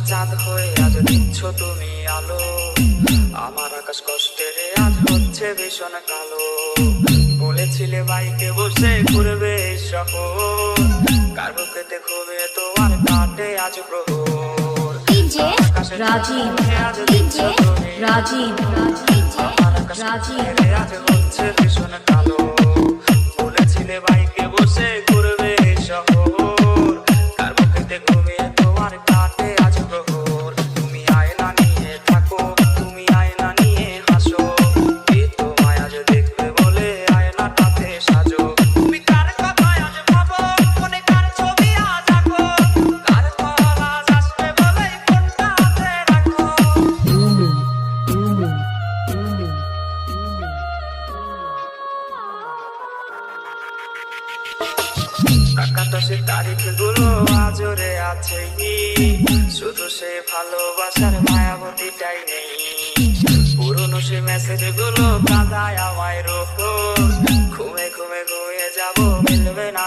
চাঁদ হয়ে আজ দিচ্ছ তুমি আলো, আমার আকাশ কষ্টের আজ হচ্ছে ভীষণ কালো। বলেছিলে বাইকে বসে ঘুরবে শহর, কার বুকেতে ঘুরে তোমার কাটে আজ প্রহর। রাজীব আজ দিচ্ছ তুমি রাজীব আমার আকাশ কষ্টের আজ হচ্ছে ভীষণ কালো। বলেছিলে বাইকে বসে ঘুরবে শহর, কার বুকেতে ঘুমিয়ে তোমার কাটে আজ প্রহর। তুমি আয়না নিয়ে থাকো, তুমি আয়না নিয়ে হাসো, কে তোমায় আজ দেখবে বলে আয়নাটাতে সাজো। তুমি কার কথায় আজ ভাবো, মনে কার ছবি আজ আঁকো, কার কল আজ আসবে বলে ফোনটা হাতে রাখো। আকাশে তারিখগুলো আজরে আছে, শুধু সে ভালোবাসার মায়াবতীটাই নেই। পুরনো সে মেসেজগুলো কাঁদায় আমায় রোজ, ঘুমে ঘুমে ঘুমিয়ে যাবো, মিলবে না